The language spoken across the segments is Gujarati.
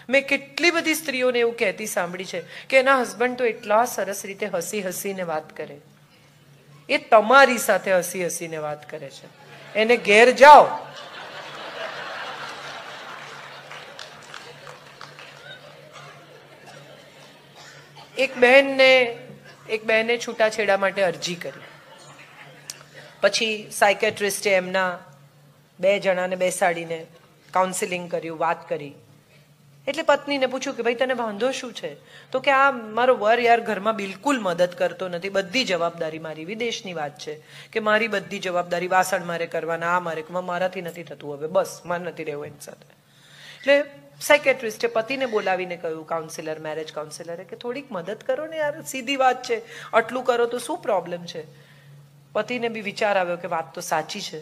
મેં કેટલી બધી સ્ત્રીઓને એવું કહેતી સાંભળી છે કે એના હસબન્ડ તો એટલા સરસ રીતે હસી હસીને વાત કરે, એ તમારી સાથે હસી હસીને વાત કરે છે. એને ઘેર જાઓ, એક બહેને છૂટાછેડા માટે અરજી કરી. પછી સાયકેટ્રિસ્ટે એમના 2 જણાને બેસાડીને કાઉન્સિલિંગ કર્યું, વાત કરી. એટલે પત્નીને પૂછ્યું કે ભાઈ તને વાંધો શું છે? તો કે આ મારો વર યાર ઘરમાં બિલકુલ મદદ કરતો નથી, બધી જવાબદારી મારી. વિદેશની વાત છે કે મારી બધી જવાબદારી, વાસણ મારે કરવાના, આ મારે, મારાથી નથી થતું, હવે બસ મારે નથી રહેવું એની સાથે. એટલે સાયકેટ્રિસ્ટે પતિને બોલાવીને કહ્યું, કાઉન્સિલર, મેરેજ કાઉન્સિલરે, કે થોડીક મદદ કરો ને યાર, સીધી વાત છે, આટલું કરો તો શું પ્રોબ્લેમ છે? પતિને બી વિચાર આવ્યો કે વાત તો સાચી છે.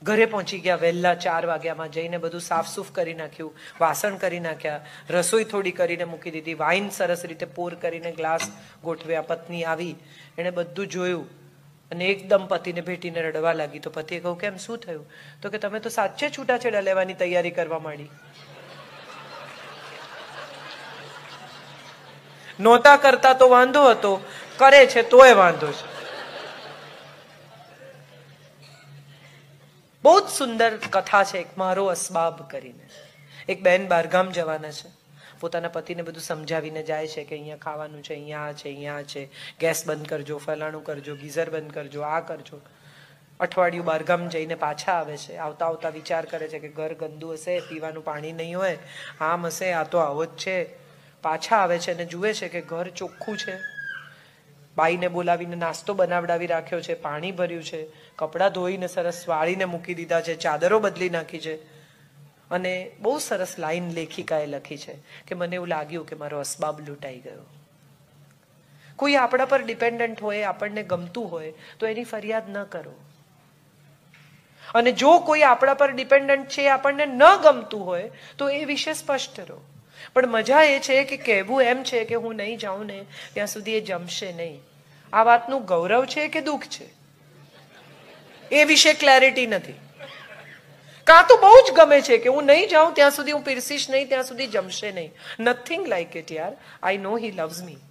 ઘરે પહોંચી ગયા વહેલા 4 વાગ્યામાં, જઈને બધું સાફસૂફ કરી નાખ્યું, વાસણ કરી નાખ્યા, રસોઈ થોડી કરીને મૂકી દીધી, વાઇન સરસ રીતે પોર કરીને ગ્લાસ ગોઠવ્યા. પત્ની આવી, એણે બધું જોયું અને એકદમ પતિને ભેટીને રડવા લાગી. તો પતિએ કહ્યું, કેમ, શું થયું? તો કે તમે તો સાચે છૂટાછેડા લેવાની તૈયારી કરવા માંડી. નહોતા કરતા તો વાંધો હતો, કરે છે તોય વાંધો છે. બહુ જ સુંદર કથા છે એક મારો અસબાબ કરીને. એક બેન બહારગામ જવાના છે, પોતાના પતિને બધું સમજાવીને જાય છે કે અહીંયા ખાવાનું છે, અહીંયા આ છે, અહીંયા આ છે, ગેસ બંધ કરજો, ફલાણું કરજો, ગીઝર બંધ કરજો, આ કરજો. અઠવાડિયું બહારગામ જઈને પાછા આવે છે. આવતા આવતા વિચાર કરે છે કે ઘર ગંદુ હશે, પીવાનું પાણી નહીં હોય, આમ હશે, આ તો આવો જ છે. પાછા આવે છે અને જુએ છે કે ઘર ચોખ્ખું છે. બાઈને બોલાવીને નાસ્તો બનાવડાવી રાખ્યો છે, પાણી ભર્યું છે, કપડાં ધોઈને સરસ વાળીને મૂકી દીધા છે, ચાદરો બદલી નાખી છે. અને બહુ સરસ લાઈન લેખિકાએ લખી છે કે મને એવું લાગ્યું કે મારો અસબાબ લૂંટાઈ ગયો. કોઈ આપણા પર ડિપેન્ડન્ટ હોય, આપણને ગમતું હોય તો એની ફરિયાદ ન કરો. અને જો કોઈ આપણા પર ડિપેન્ડન્ટ છે, આપણને ન ગમતું હોય તો એ વિશે સ્પષ્ટ રહો. પણ મજા એ છે કે કહેવું એમ છે કે હું નહીં જાઉં ને ત્યાં સુધી એ જમશે નહીં. આ વાતનું ગૌરવ છે કે દુઃખ છે એ વિશે ક્લેરિટી નથી. કાં તો બહુ જ ગમે છે કે હું નહીં જાઉં ત્યાં સુધી હું પીરસીશ નહીં, ત્યાં સુધી જમશે નહીં. નથિંગ લાઈક ઇટ યાર, આઈ નો હી લવ્સ મી.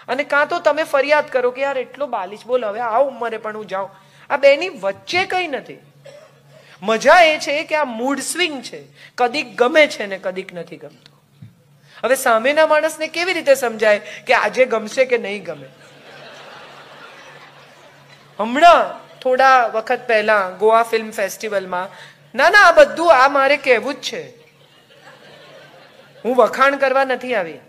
અને કાં તો તમે ફરિયાદ કરો કે યાર એટલો બાલિશ, બોલ હવે આ ઉંમરે પણ હું જાઉં. આ બેની વચ્ચે કંઈ નથી. મજા એ છે કે આ મૂડ સ્વિંગ છે, કદીક ગમે છે ને કદીક નથી ગમતું. હવે સામેના માણસને કેવી રીતે સમજાય કે આજે ગમશે કે નહીં ગમે? હમણાં થોડા વખત પહેલા ગોવા ફિલ્મ ફેસ્ટિવલમાં, ના આ બધું આ મારે કહેવું જ છે, હું વખાણ કરવા નથી આવી.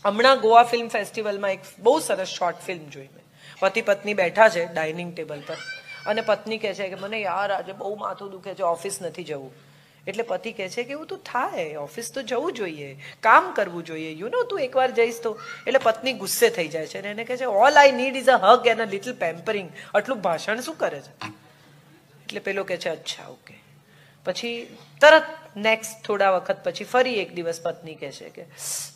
હમણાં ગોવા ફિલ્મ ફેસ્ટિવલમાં એક બહુ સરસ શોર્ટ ફિલ્મ જોઈ મેં. પતિ પત્ની બેઠા છે ડાઇનિંગ ટેબલ પર અને પત્ની કહે છે કે મને યાર આજે બહુ માથું દુખે છે, ઓફિસ નથી જવું. એટલે પતિ કહે છે કે એવું તો થાય, ઓફિસ તો જવું જોઈએ, કામ કરવું જોઈએ, યુ નો, તું એકવાર જઈશ તો. એટલે પત્ની ગુસ્સે થઈ જાય છે અને એને કહે છે all I need is a હગ and a little pampering. આટલું ભાષણ શું કરે છે? એટલે પેલો કહે છે અચ્છા ઓકે. પછી તરત નેક્સ્ટ થોડા વખત પછી ફરી એક દિવસ પત્ની કહે છે કે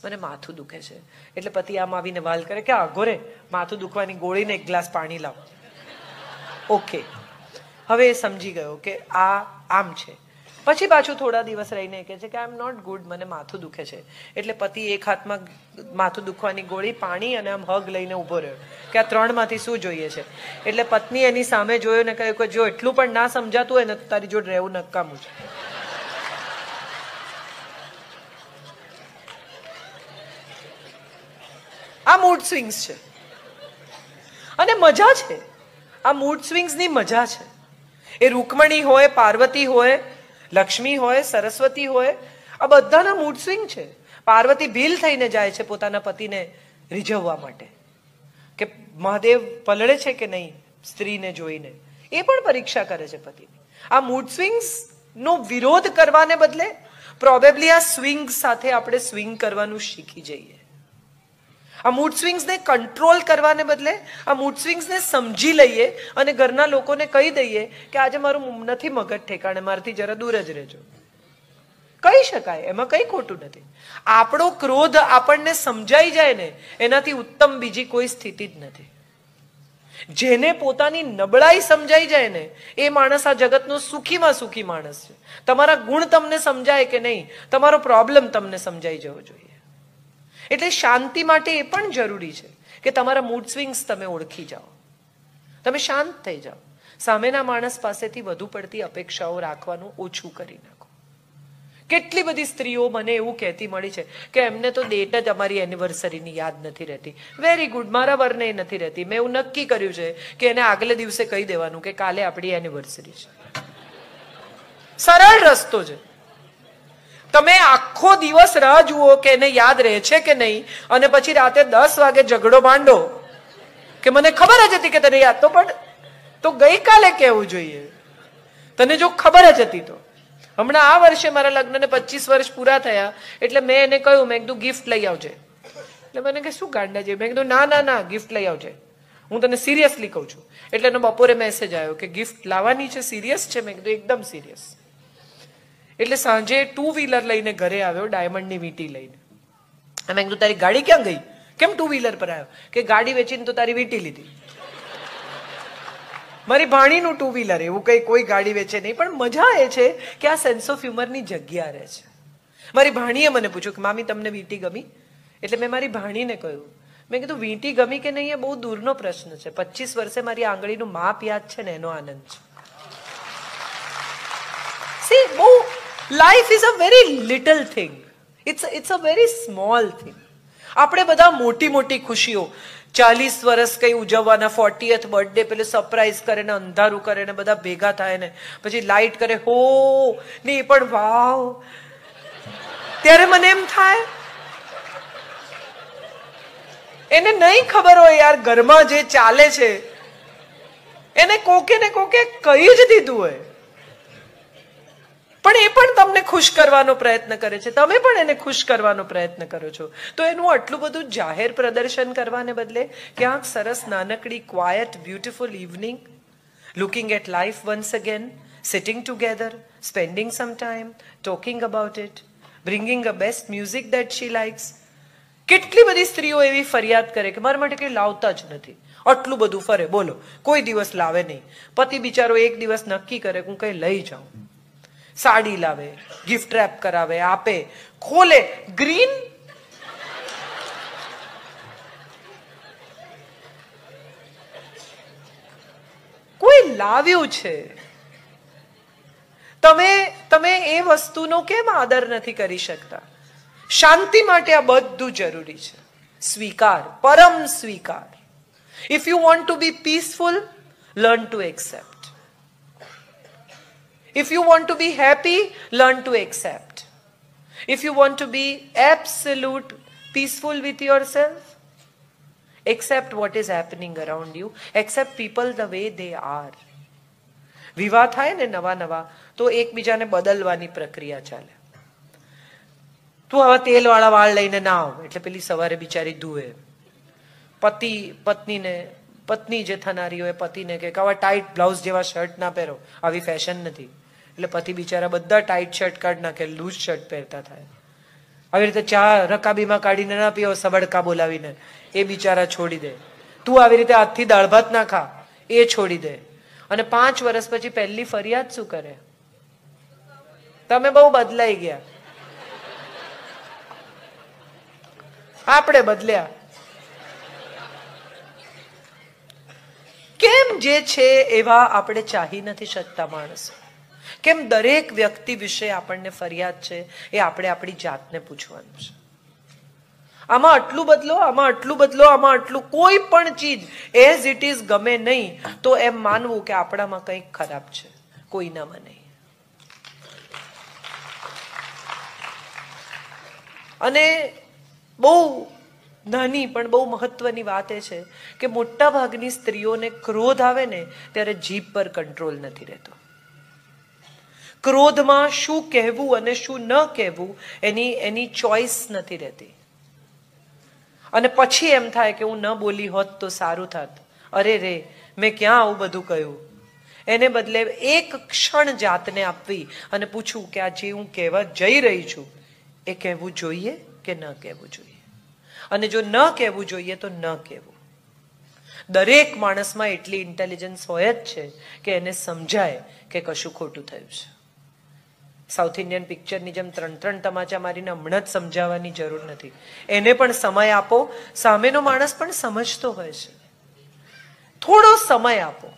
મને માથું દુખે છે. એટલે પતિ આમ આવીને વાલ કરે કે આગોરે માથું દુખવાની ગોળીને એક ગ્લાસ પાણી લાવ. ઓકે, હવે એ સમજી ગયો કે આ આમ છે. પછી પાછું થોડા દિવસ રહીને કહે છે કે આઈ એમ નોટ ગુડ, મને માથું દુખે છે. એટલે પતિ એક હાથમાં માથું દુખવાની ગોળી, પાણી અને આમ હગ લઈને ઊભો રહ્યો કે આ 3માંથી શું જોઈએ છે. એટલે પત્ની એની સામે જોયો ને કહ્યું કે જો એટલું પણ ના સમજાતું હોય ને તો તારી જોડે રહેવું નકામું છે. આ મૂડ સ્વિંગ્સ છે અને મજા છે. આ મૂડ સ્વિંગ્સની મજા છે. એ રૂકમણી હોય, પાર્વતી હોય, લક્ષ્મી હોય, સરસ્વતી હોય, આ બધાના મૂડ સ્વિંગ છે. પાર્વતી ભીલ થઈને જાય છે પોતાના પતિને રીઝવવા માટે કે મહાદેવ પલળે છે કે નહીં સ્ત્રીને જોઈને. એ પણ પરીક્ષા કરે છે પતિની. આ મૂડ સ્વિંગ્સ નો વિરોધ કરવાને બદલે પ્રોબેબલી આ સ્વિંગ સાથે આપણે સ્વિંગ કરવાનું શીખી જઈએ. આ મૂડ સ્વિંગ્સને કંટ્રોલ કરવાને બદલે આ મૂડ સ્વિંગ્સને સમજી લઈએ અને ઘરના લોકોને કહી દઈએ કે આજે મારું નથી મગજ ઠેકાણે, મારાથી જરા દૂર જ રહેજો. કહી શકાય, એમાં કંઈ ખોટું નથી. આપણો ક્રોધ આપણને સમજાઈ જાય ને એનાથી ઉત્તમ બીજી કોઈ સ્થિતિ જ નથી. જેને પોતાની નબળાઈ સમજાઈ જાય ને એ માણસ આ જગતનો સુખીમાં સુખી માણસ છે. તમારા ગુણ તમને સમજાય કે નહીં, તમારો પ્રોબ્લેમ તમને સમજાઈ જવો જોઈએ. એટલે શાંતિ માટે એ પણ જરૂરી છે કે તમારા મૂડ સ્વિંગ્સ તમે ઓળખી જાઓ, તમે શાંત થઈ જાઓ, સામેના માણસ પાસેથી વધુ પડતી અપેક્ષાઓ રાખવાનું ઓછું કરી નાખો. કેટલી બધી સ્ત્રીઓ મને એવું કહેતી મળી છે કે એમને તો ડેટ જ અમારી એનિવર્સરીની યાદ નથી રહેતી. વેરી ગુડ, મારા વરને નથી રહેતી. મેં એવું નક્કી કર્યું છે કે એને આગલે દિવસે કહી દેવાનું કે કાલે આપણી એનિવર્સરી છે. સરળ રસ્તો છે. તમે આખો દિવસ રાહ જુઓ કે એને યાદ રહે છે કે નહીં, અને પછી રાતે 10 વાગે ઝઘડો માંડો કે મને ખબર જ હતી કે તને યાદ તો ગઈકાલે કહેવું જોઈએ. તને જો ખબર જ હતી તો. હમણાં આ વર્ષે મારા લગ્નને 25 વર્ષ પૂરા થયા એટલે મેં એને કહ્યું, મેં કીધું ગિફ્ટ લઈ આવજે. એટલે મને કે શું ગાંડા છે? મેં કીધું ના ગિફ્ટ લઈ આવજે, હું તને સિરિયસલી કહું છું. એટલે એનો બપોરે મેસેજ આવ્યો કે ગિફ્ટ લાવવાની છે, સિરિયસ છે? મેં કીધું એકદમ સિરિયસ. એટલે સાંજે 2 વ્હીલર લઈને ઘરે આવ્યો, ડાયમંડની વીંટી લઈને. મેં કીધું તારી ગાડી ક્યાં ગઈ? કેમ 2 વ્હીલર પર આવ્યો? કે ગાડી વેચીને તો તારી વીંટી લીધી. મારી ભાણીનું 2 વ્હીલર, એવું કઈ કોઈ ગાડી વેચે નહીં, પણ મજા એ છે કે આ સેન્સ ઓફ હ્યુમરની જગ્યા રહે છે. મારી ભાણીએ મને પૂછ્યું કે મામી તમને વીંટી ગમી? એટલે મેં મારી ભાણીને કહ્યું, મેં કીધું વીંટી ગમી કે નહીં એ બહુ દૂરનો પ્રશ્ન છે, 25 વર્ષે મારી આંગળીનું માપ યાદ છે ને એનો આનંદ છે. See, life is a very little thing. It's a very small thing. આપણે બધા મોટી મોટી ખુશીઓ 40 વર્ષ કઈ ઉજવવાના, 40th બર્થડે પેલે સરપ્રાઈઝ કરે ને અંધારું કરે ને બધા ભેગા થાય ને પછી લાઈટ કરે, હો ને એ પણ વાવ. ત્યારે મને એમ થાય એને નહીં ખબર હોય યાર ઘરમાં જે ચાલે છે એને કોકે ને કોકે કહી જ દીધું હોય, પણ એ પણ તમને ખુશ કરવાનો પ્રયત્ન કરે છે, તમે પણ એને ખુશ કરવાનો પ્રયત્ન કરો છો. તો એનું આટલું બધું જાહેર પ્રદર્શન કરવાને બદલે ક્યાંક સરસ નાનકડી quiet beautiful evening, looking at life once again, sitting together, spending some time, talking about it, bringing a best music that she likes. કેટલી બધી સ્ત્રીઓ એવી ફરિયાદ કરે કે મારા માટે કંઈ લાવતા જ નથી, આટલું બધું ફરે, બોલો કોઈ દિવસ લાવે નહીં. પતિ બિચારો એક દિવસ નક્કી કરે હું કંઈ લઈ જાઉં, સાડી લાવે, ગિફ્ટ રેપ કરાવે, આપે, ખોલે, ગ્રીન કોઈ લાવ્યું છે. તમે એ વસ્તુનો કેમ આદર નથી કરી શકતા? શાંતિ માટે આ બધું જરૂરી છે. સ્વીકાર, પરમ સ્વીકાર. If you want to be peaceful, learn to accept. If you want to be happy, learn to accept. If you want to be absolute peaceful with yourself, accept what is happening around you. Accept people the way they are. વિવાહ થાય ને નવા તો એકબીજાને બદલવાની પ્રક્રિયા ચાલે. તું આવા તેલવાળા વાળ લઈને ના આવ એટલે પેલી સવારે બિચારી ધુએ. પત્ની જે થનારી હોય પતિને કે આવા ટાઈટ બ્લાઉઝ જેવા શર્ટ ના પહેરો, આવી ફેશન નથી. એટલે પતિ બિચારા બધા ટાઈટ શર્ટ કાઢી નાખે, લૂઝ શર્ટ પહેરતા થાય. આવી રીતે ચા રકાબીમાં કાઢીને ના પીવો સબડકા બોલાવીને, એ બિચારા છોડી દે. તું આવી રીતે હાથથી દાળ ભાત ના ખા, એ છોડી દે. અને 5 વર્ષ પછી પહેલી ફરિયાદ શું કરે? તમે બહુ બદલાઈ ગયા. આપણે બદલ્યા કેમ? જે છે એવા આપણે ચાહી નથી શકતા માણસો. કેમ દરેક વ્યક્તિ વિશે આપણને ફરિયાદ છે? એ આપણે આપણી જાતને પૂછવાનું છે. આમાં આટલું બદલો, આમાં આટલું બદલો, આમાં આટલું. કોઈ પણ ચીજ એઝ ઇટ ઇઝ ગમે નહીં તો એમ માનવું કે આપણામાં કંઈક ખરાબ છે, કોઈનામાં નહીં. અને બહુ નાની પણ બહુ મહત્વની વાત એ છે કે મોટા ભાગની સ્ત્રીઓને ક્રોધ આવે ને ત્યારે જીભ પર કંટ્રોલ નથી રહેતો. ક્રોધમાં શું કહેવું અને શું ન કહેવું એની ચોઈસ નથી રહેતી. અને પછી એમ થાય કે હું ન બોલી હોત તો સારું થાત. અરે રે, મેં ક્યાં આવું બધું કહ્યું. એને બદલે એક ક્ષણ જાતને આપવી અને પૂછવું કે આ જે હું કહેવા જઈ રહી છું એ કહેવું જોઈએ કે ન કહેવું જોઈએ. અને જો ન કહેવું જોઈએ તો ન કહેવું. દરેક માણસમાં એટલી ઇન્ટેલિજન્સ હોય જ છે કે એને સમજાય કે કશું ખોટું થયું છે. સાઉથ ઇન્ડિયન પિક્ચરની જેમ 3 તમાચા મારીને હમણાં જ સમજાવવાની જરૂર નથી. એને પણ સમય આપો. સામેનો માણસ પણ સમજતો હોય છે. થોડો સમય આપો.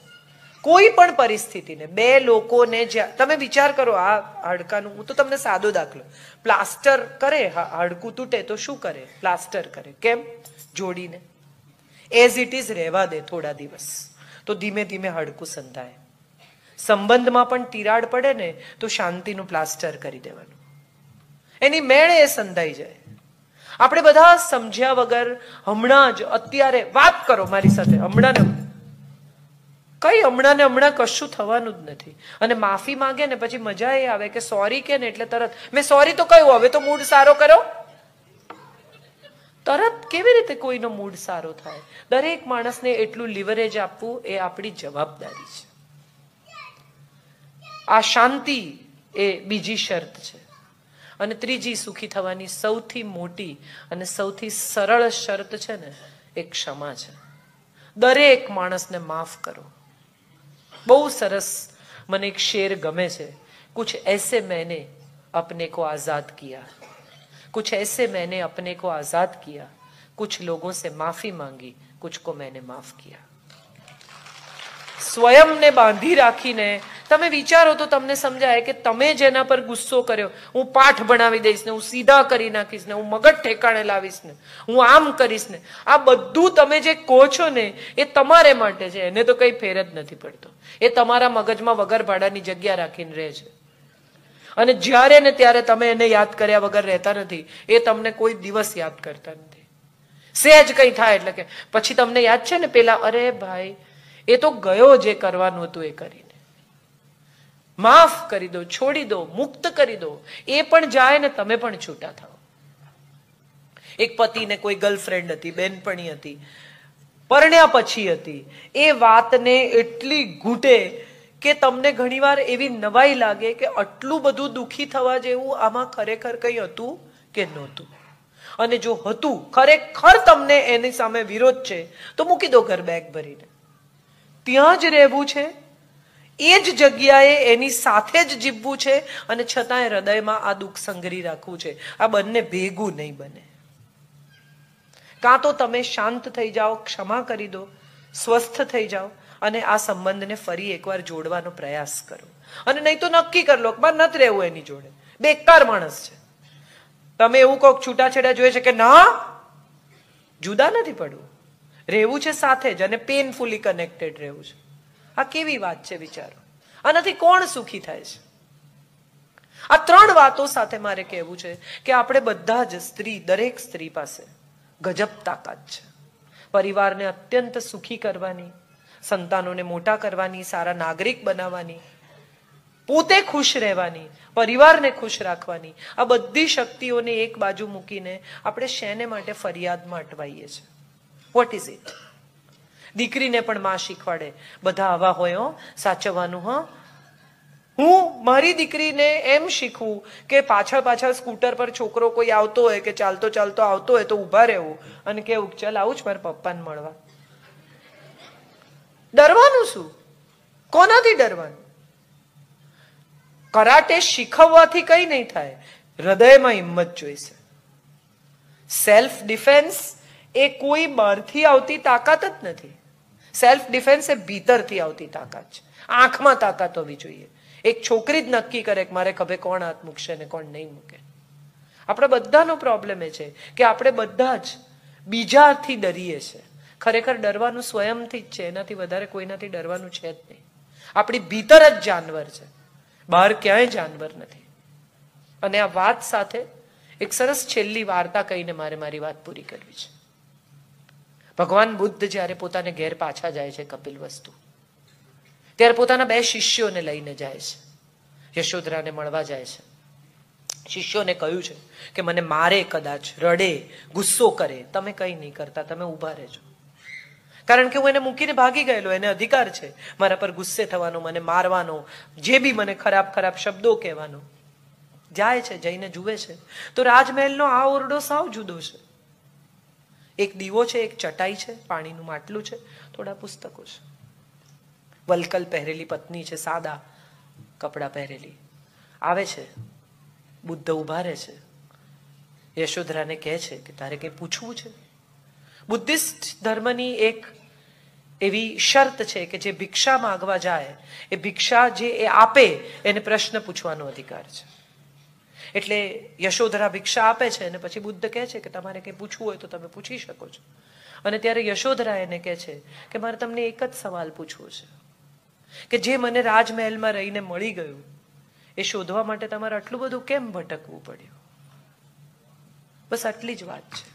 કોઈ પણ પરિસ્થિતિને, બે લોકોને, તમે વિચાર કરો, આ હાડકાનું, હું તો તમને સાદો દાખલો, પ્લાસ્ટર કરે, હાડકું તૂટે તો શું કરે? પ્લાસ્ટર કરે. કેમ? જોડીને એઝ ઇટ ઇઝ રહેવા દે થોડા દિવસ, તો ધીમે ધીમે હાડકું સંધાય. સંબંધમાં પણ તિરાડ પડે ને તો શાંતિનું પ્લાસ્ટર કરી દેવાનું, એની મેળે એ સંધાઈ જાય. આપણે બધા સમજ્યા વગર હમણાં જ, અત્યારે વાત કરો મારી સાથે, હમણાં ને હમણાં કશું થવાનું જ નથી. અને માફી માંગે ને પછી મજા એ આવે કે સોરી કે ને એટલે તરત મેં સોરી તો કહ્યું, હવે તો મૂડ સારો કરો. તરત કેવી રીતે કોઈનો મૂડ સારો થાય? દરેક માણસને એટલું લિવરેજ આપવું એ આપણી જવાબદારી છે. આ શાંતિ એ બીજી શરત છે. અને ત્રીજી સુખી થવાની સૌથી મોટી અને સૌથી સરળ શરત છે ને, એ ક્ષમા છે. દરેક માણસને માફ કરો. બહુ સરસ મને એક શેર ગમે છે, कुछ ऐसे मैंने अपने को आजाद किया, कुछ ऐसे मैंने अपने को आजाद किया, कुछ लोगों से माफी मांगी, कुछ को मैंने माफ किया. સ્વયંને બાંધી રાખીને તમે વિચારો તો તમને સમજાય કે તમે જેના પર ગુસ્સો કર્યો, હું પાઠ ભણાવી દઈશ ને, હું સીધા કરી નાખીશ ને, હું મગજ ઠેકાણે લાવીશ ને, હું આમ કરીશ ને, આ બધું તમે જે કહો છો ને એ તમારે માટે છે. એને તો કઈ ફેર જ નથી પડતો. એ તમારા મગજમાં વગર ભાડાની જગ્યા રાખીને રહે છે. અને જ્યારે ને ત્યારે તમે એને યાદ કર્યા વગર રહેતા નથી. એ તમને કોઈ દિવસ યાદ કરતા નથી. સહેજ કઈ થાય એટલે કે પછી તમને યાદ છે ને પેલા, અરે ભાઈ એ તો ગયો, જે કરવાનું હતું એ કરીને. માફ કરી દો, છોડી દો, મુક્ત કરી દો. એ પણ જાય ને તમે પણ છૂટા થાઓ. એક પતિને કોઈ ગર્લફ્રેન્ડ હતી, બેનપણી હતી, પરણ્યા પછી હતી. એ વાતને એટલી ઘૂંટે કે તમને ઘણીવાર એવી નવાઈ લાગે કે આટલું બધું દુઃખી થવા જેવું આમાં ખરેખર કઈ હતું કે નહોતું. અને જો હતું, ખરેખર તમને એની સામે વિરોધ છે, તો મૂકી દો ઘર બેગ ભરીને. ત્યાં જ રહેવું છે, એ જ જગ્યાએ એની સાથે જ જીવવું છે, અને છતાંય હૃદયમાં આ દુઃખ સંગ્રહી રાખવું છે. આ બંને ભેગું નહીં બને. કાં તો તમે શાંત થઈ જાઓ, ક્ષમા કરી દો, સ્વસ્થ થઈ જાઓ, અને આ સંબંધને ફરી એકવાર જોડવાનો પ્રયાસ કરો. અને નહીં તો નક્કી કરી લો કે નથી રહેવું એની જોડે, બેકાર માણસ છે. તમે એવું કહો છૂટાછેડા જોઈએ છે કે ના, જુદા નથી પડવું, રહેવું છે સાથે જ, અને પેનફુલી કનેક્ટેડ રહેવું છે. આ કેવી વાત છે વિચારો. આનાથી કોણ સુખી થાય છે? આ 3 વાતો સાથે મારે કહેવું છે કે આપણે બધા જ સ્ત્રી, દરેક સ્ત્રી પાસે ગજબ તાકાત છે. પરિવારને અત્યંત સુખી કરવાની, સંતાનોને મોટા કરવાની, સારા નાગરિક બનાવવાની, પોતે ખુશ રહેવાની, પરિવારને ખુશ રાખવાની. આ બધી શક્તિઓને એક બાજુ મૂકીને આપણે શેને માટે ફરિયાદમાં અટવાઈએ છીએ? What is it? દીકરીને પણ માં શીખવાડે, બધા આવા હોય સાચવવાનું. હું મારી દીકરીને એમ શીખવું કે પાછળ સ્કૂટર પર છોકરો કોઈ આવતો હોય કે ચાલતો ચાલતો આવતો હોય તો ઉભા રહેવું અને કેવું, ચાલ આવું જ મારા પપ્પાને મળવા. ડરવાનું શું? કોનાથી ડરવાનું? કરાટે શીખવવાથી કઈ નહીં થાય, હૃદયમાં હિંમત જોઈશે. સેલ્ફ ડિફેન્સ એ કોઈ બહારથી આવતી તાકાત જ નથી. સેલ્ફ ડિફેન્સ એ ભીતરથી આવતી તાકાત છે. આંખમાં તાકાત હોવી જોઈએ. એક છોકરી જ નક્કી કરે કે મારે ખભે કોણ હાથ મૂકશે ને કોણ નહીં મૂકે. આપણે બધાનો પ્રોબ્લેમ એ છે કે આપણે બધા જ બીજાથી ડરીએ છીએ. ખરેખર ડરવાનું સ્વયંથી જ છે, એનાથી વધારે કોઈનાથી ડરવાનું છે જ નહીં. આપણી ભીતર જ જાનવર છે, બહાર ક્યાંય જાનવર નથી. અને આ વાત સાથે એક સરસ છેલ્લી વાર્તા કહીને મારે મારી વાત પૂરી કરવી છે. ભગવાન બુદ્ધ જ્યારે પોતાને ઘેર પાછા જાય છે કપિલવસ્તુ, ત્યારે પોતાના 2 શિષ્યોને લઈને જાય છે. યશોધરાને મળવા જાય છે. શિષ્યોને કહ્યું છે કે મને મારે, કદાચ રડે, ગુસ્સો કરે, તમે કઈ નહીં કરતા, તમે ઊભા રહેજો. કારણ કે હું એને મૂકીને ભાગી ગયેલો, એને અધિકાર છે મારા પર ગુસ્સે થવાનો, મને મારવાનો, જે બી મને ખરાબ ખરાબ શબ્દો કહેવાનો. જાય છે, જઈને જુએ છે તો રાજમહેલનો આ ઓરડો સાવ જુદો છે. એક દીવો છે, એક ચટાઈ છે, પાણીનું માટલું છે, થોડા પુસ્તકો છે. વલકલ પહેરેલી પત્ની છે, સાદા કપડાં પહેરેલી આવે છે. બુદ્ધ ઉભા રહે છે, યશોધરાને કહે છે કે તારે કંઈ પૂછવું છે? બુદ્ધિસ્ટ ધર્મની એક એવી શરત છે કે જે ભિક્ષા માંગવા જાય એ ભિક્ષા જે એ આપે એને પ્રશ્ન પૂછવાનો અધિકાર છે. એટલે યશોધરા ભિક્ષા આપે છે અને પછી બુદ્ધ કહે છે કે તમારે કંઈ પૂછવું હોય તો તમે પૂછી શકો છો. અને ત્યારે યશોધરા એને કહે છે કે મારે તમને એક જ સવાલ પૂછવો છે કે જે મને રાજમહેલમાં રહીને મળી ગયું એ શોધવા માટે તમારે આટલું બધું કેમ ભટકવું પડ્યું? બસ આટલી જ વાત છે.